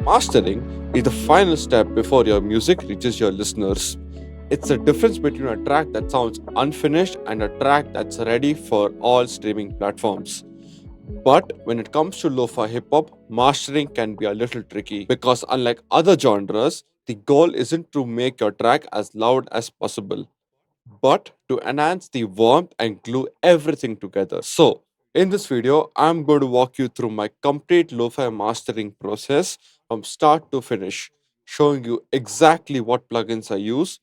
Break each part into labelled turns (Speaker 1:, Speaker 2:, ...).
Speaker 1: Mastering is the final step before your music reaches your listeners. It's the difference between a track that sounds unfinished and a track that's ready for all streaming platforms. But when it comes to lo-fi hip-hop, mastering can be a little tricky because unlike other genres, the goal isn't to make your track as loud as possible, but to enhance the warmth and glue everything together. So, in this video, I'm going to walk you through my complete lo-fi mastering process from start to finish, showing you exactly what plugins I use,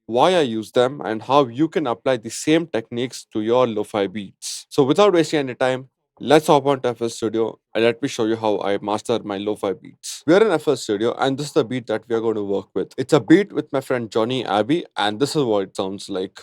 Speaker 1: why I use them, and how you can apply the same techniques to your lo-fi beats. So, without wasting any time, let's hop on to FL Studio and let me show you how I master my lo-fi beats. We are in FL Studio and this is the beat that we are going to work with. It's a beat with my friend Johnny Abbey and this is what it sounds like.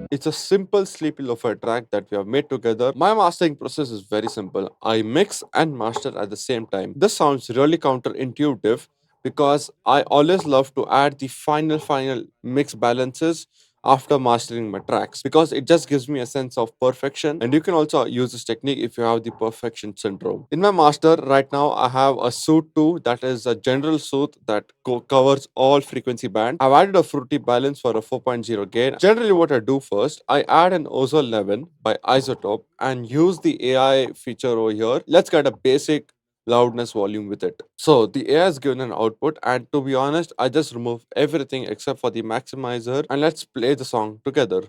Speaker 1: It's a simple sleepy lo-fi track that we have made together. My mastering process is very simple. I mix and master at the same time. This sounds really counterintuitive because I always love to add the final mix balances after mastering my tracks because it just gives me a sense of perfection, and you can also use this technique if you have the perfection syndrome. In my master right now I have a suit 2 that is a general suit that covers all frequency band. I've added a fruity balance for a 4.0 gain. Generally what I do first, I add an ozone 11 by isotope and use the AI feature over here. Let's get a basic loudness volume with it. So the AI is given an output, and to be honest, I just remove everything except for the maximizer, and let's play the song together.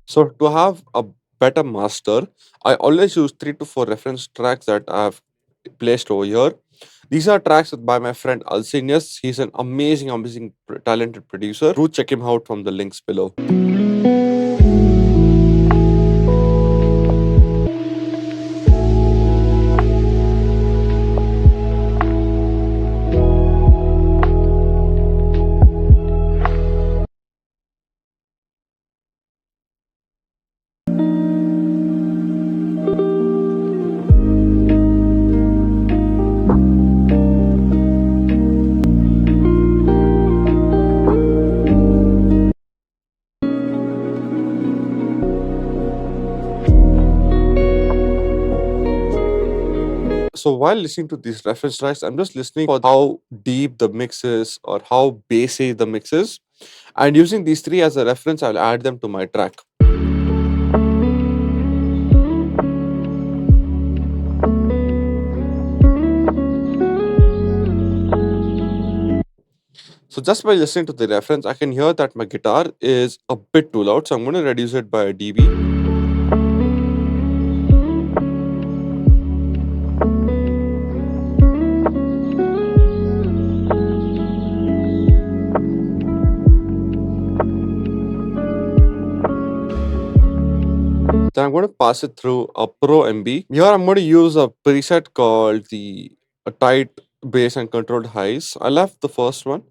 Speaker 1: So to have a better master, I always use 3 to 4 reference tracks that I've placed over here. These are tracks by my friend Alcinius. He's an amazing, talented producer. Do check him out from the links below. So while listening to these reference tracks, I'm just listening for how deep the mix is or how bassy the mix is. And using these three as a reference, I'll add them to my track. So just by listening to the reference, I can hear that my guitar is a bit too loud. So I'm going to reduce it by a dB. Then I'm going to pass it through a Pro MB. Here I'm going to use a preset called the tight bass and controlled highs. I left the first one.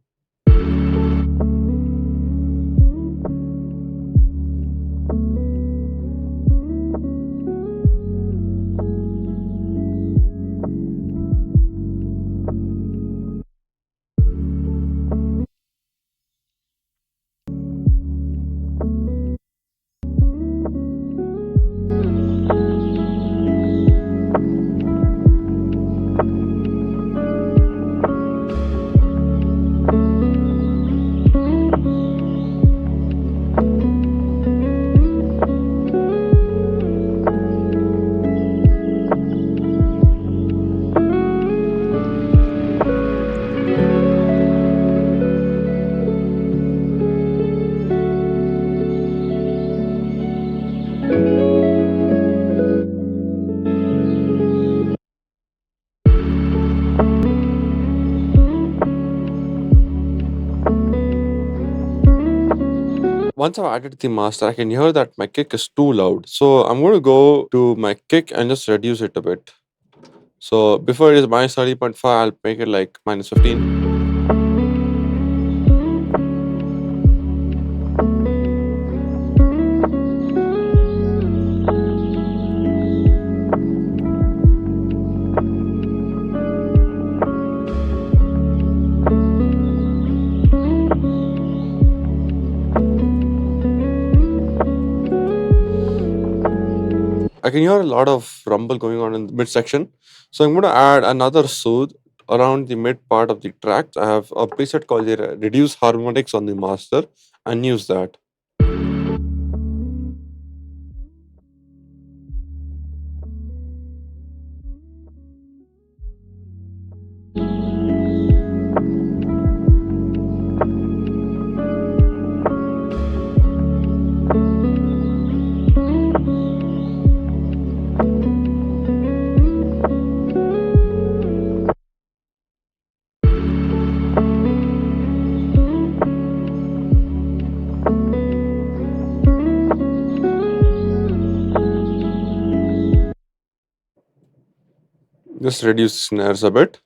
Speaker 1: Once I've added the master, I can hear that my kick is too loud. So I'm going to go to my kick and just reduce it a bit. So before it is minus 30.5, I'll make it like minus 15. I can hear a lot of rumble going on in the midsection. So I'm going to add another soothe around the mid part of the track. I have a preset called the reduce harmonics on the master and use that. Just reduce the snares a bit.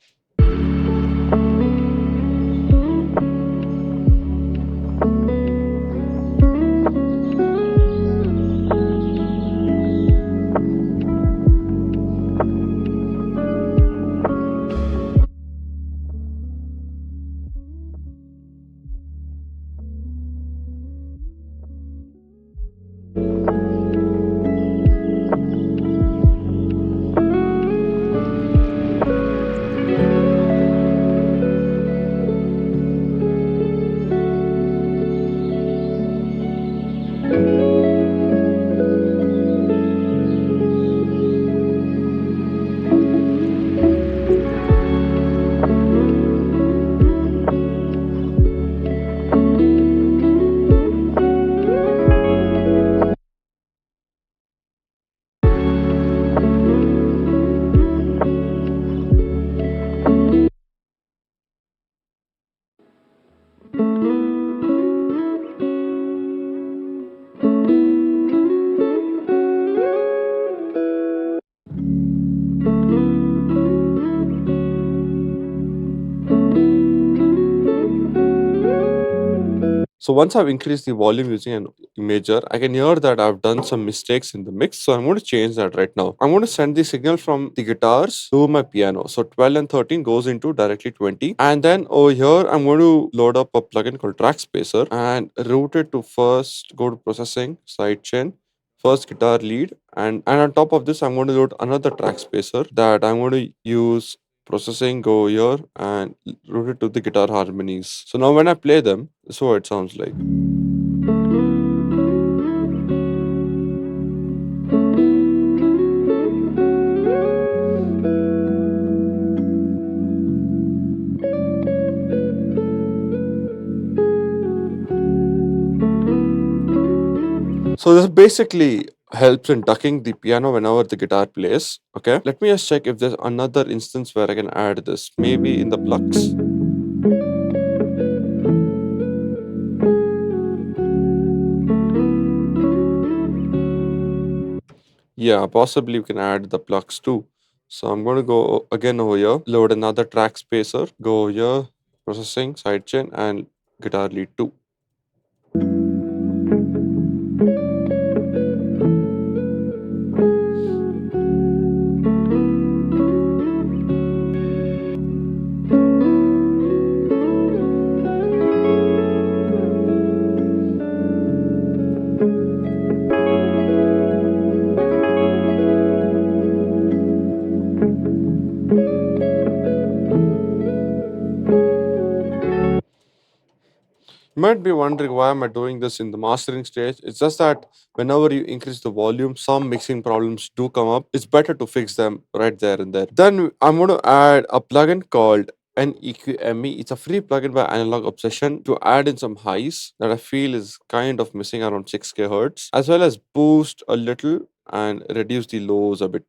Speaker 1: So once I've increased the volume using an imager, I can hear that I've done some mistakes in the mix. So I'm going to change that right now. I'm going to send the signal from the guitars to my piano. So 12 and 13 goes into directly 20. And then over here, I'm going to load up a plugin called Track Spacer and route it to first go to processing, sidechain, first guitar lead. And on top of this, I'm going to load another track spacer that I'm going to use processing, go here and route it to the guitar harmonies. So now when I play them, this is what it sounds like. So this basically helps in ducking the piano whenever the guitar plays. Okay, let me just check if there's another instance where I can add this. Maybe in the plucks. Yeah, possibly we can add the plugs too. So I'm going to go again over here, load another track spacer, go here, processing, sidechain, and guitar lead 2. You might be wondering why am I doing this in the mastering stage. It's just that whenever you increase the volume, some mixing problems do come up. It's better to fix them right there and there. Then I'm going to add a plugin called NEQME. It's a free plugin by Analog Obsession to add in some highs that I feel is kind of missing around 6k hertz, as well as boost a little and reduce the lows a bit.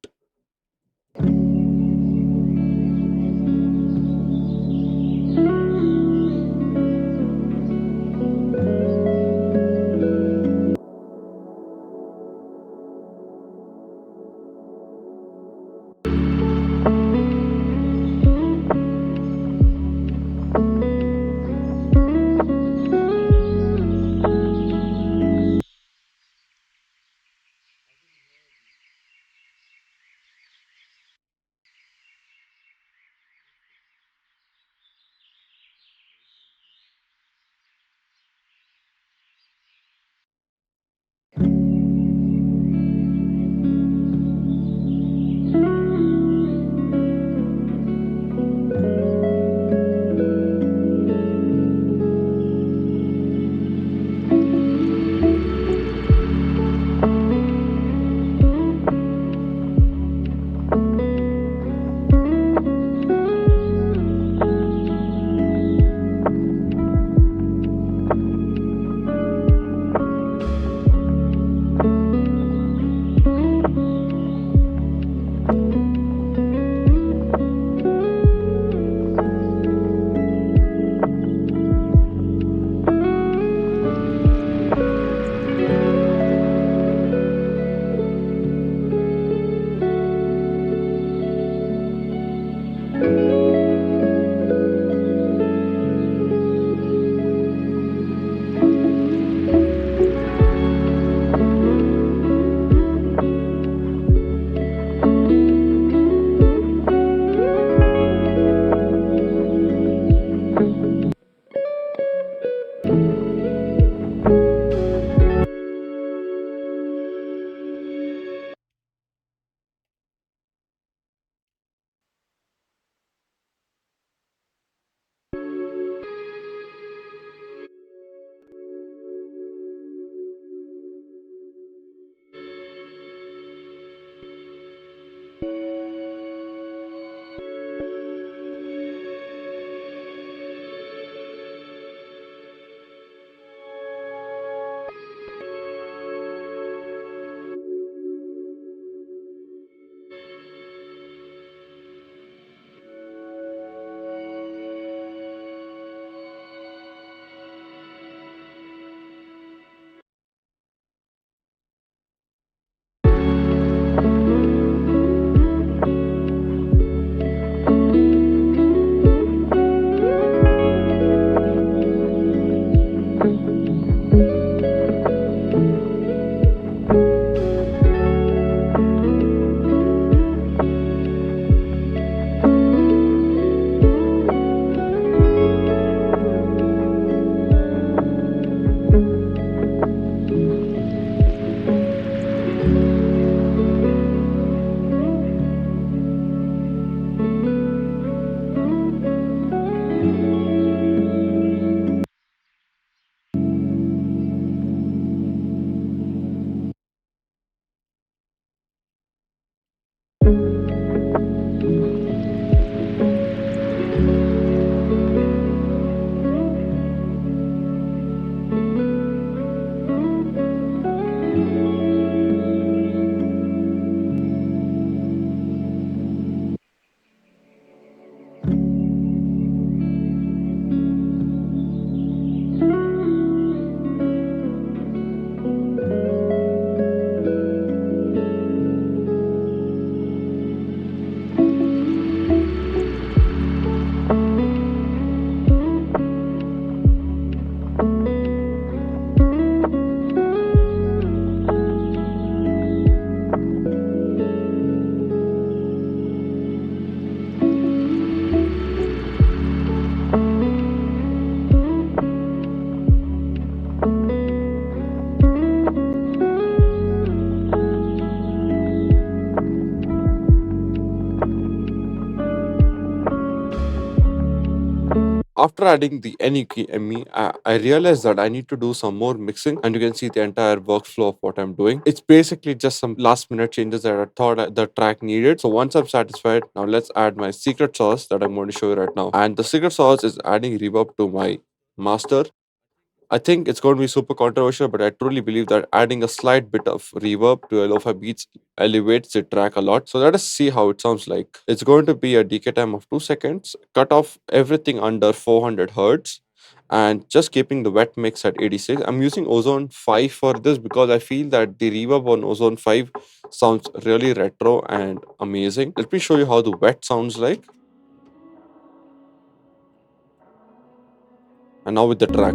Speaker 1: after adding the NEME, I realized that I need to do some more mixing, and you can see the entire workflow of what I'm doing. It's basically just some last minute changes that I thought the track needed. So once I'm satisfied, now let's add my secret sauce that I'm going to show you right now. And the secret sauce is adding reverb to my master. I think it's going to be super controversial, but I truly believe that adding a slight bit of reverb to a lo-fi beats elevates the track a lot. So let us see how it sounds like. It's going to be a decay time of 2 seconds, cut off everything under 400 hertz, and just keeping the wet mix at 86. I'm using Ozone 5 for this because I feel that the reverb on Ozone 5 sounds really retro and amazing. Let me show you how the wet sounds like. And now with the track.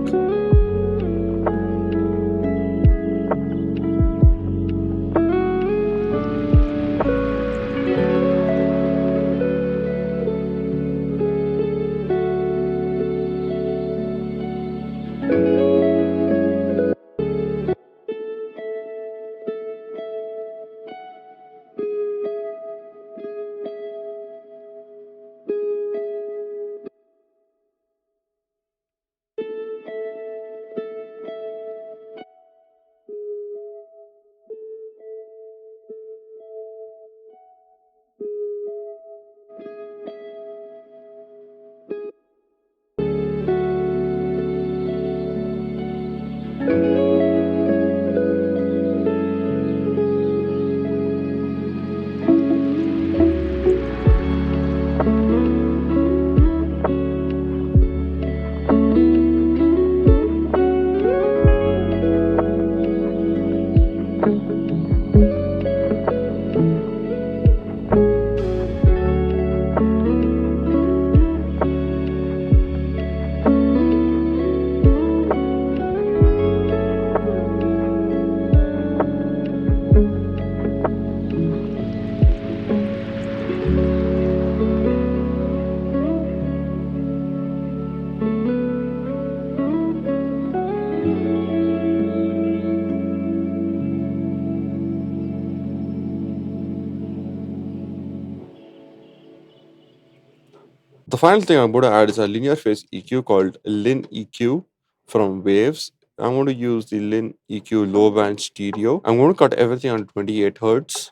Speaker 1: The final thing I'm going to add is a linear phase EQ called Lin EQ from Waves. I'm going to use the Lin EQ low band stereo. I'm going to cut everything on 28 hertz.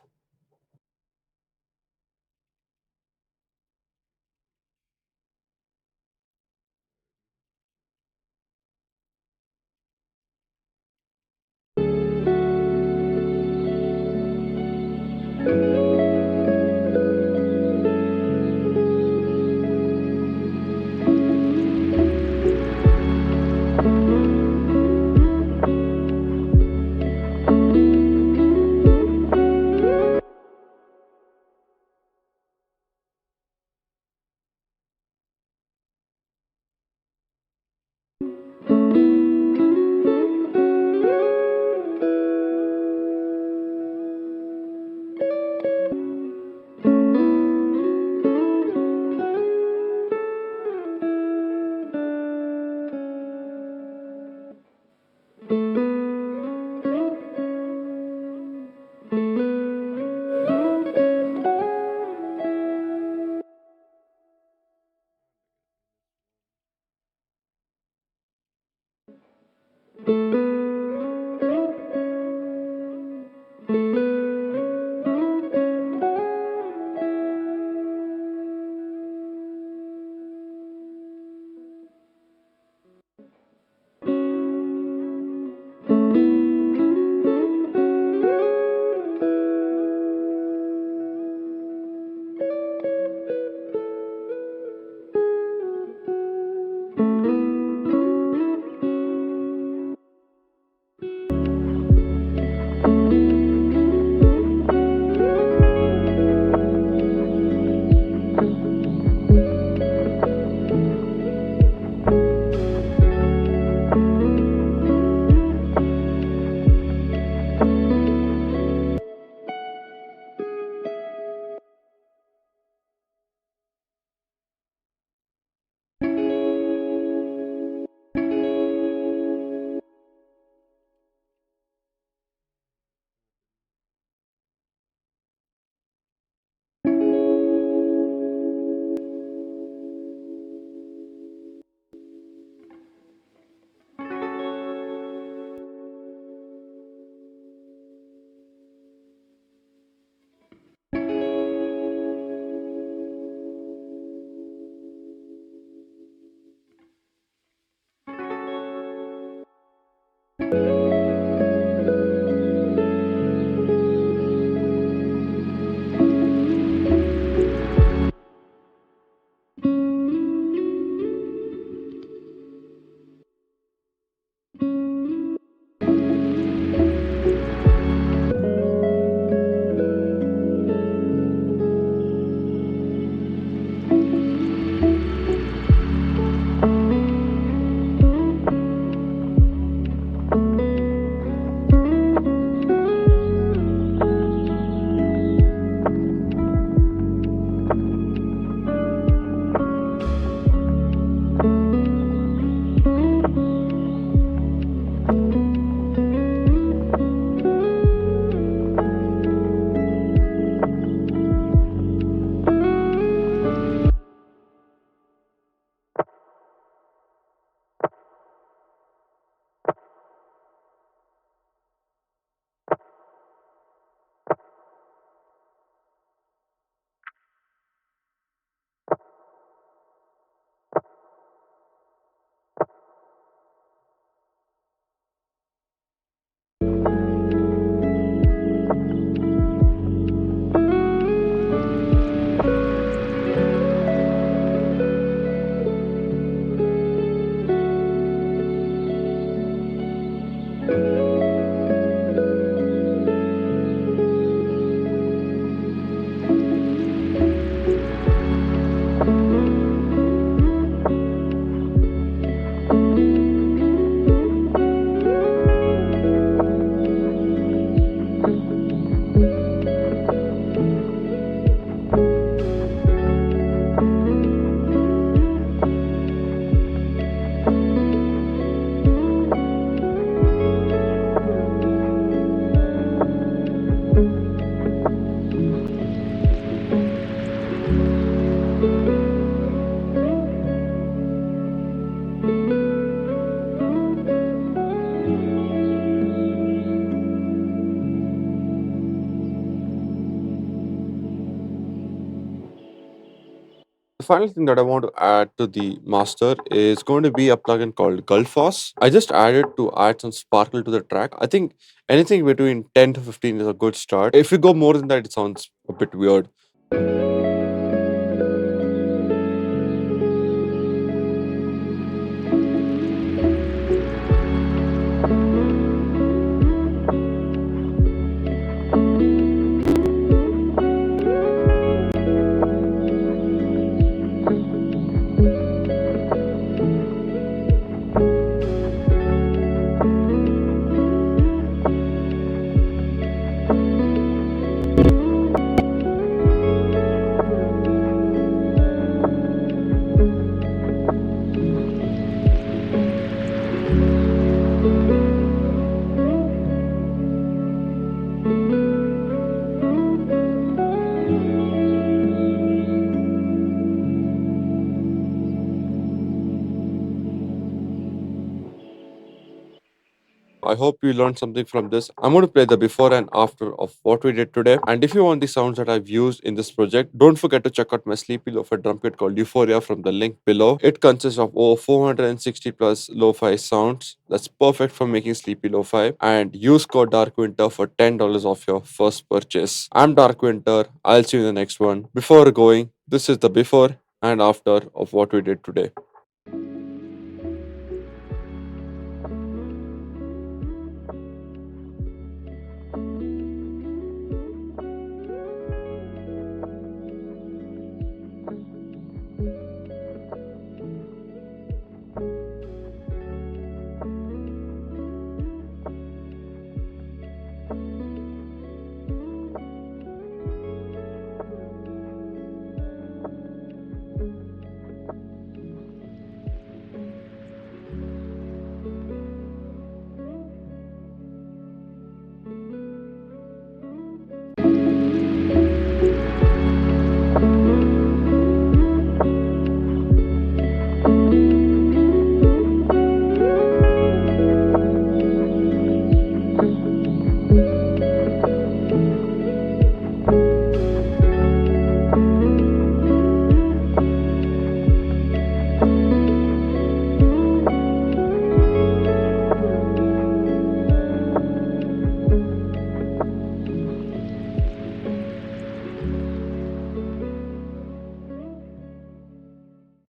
Speaker 1: The final thing that I want to add to the master is going to be a plugin called Gulfos. I just added to add some sparkle to the track. I think anything between 10 to 15 is a good start. If you go more than that, it sounds a bit weird. I hope you learned something from this. I'm going to play the before and after of what we did today. And if you want the sounds that I've used in this project, don't forget to check out my Sleepy Lo-Fi drum kit called Euphoria from the link below. It consists of over 460 plus lo-fi sounds. That's perfect for making Sleepy Lo-Fi. And use code Dark Winter for $10 off your first purchase. I'm Dark Winter. I'll see you in the next one. Before going, this is the before and after of what we did today.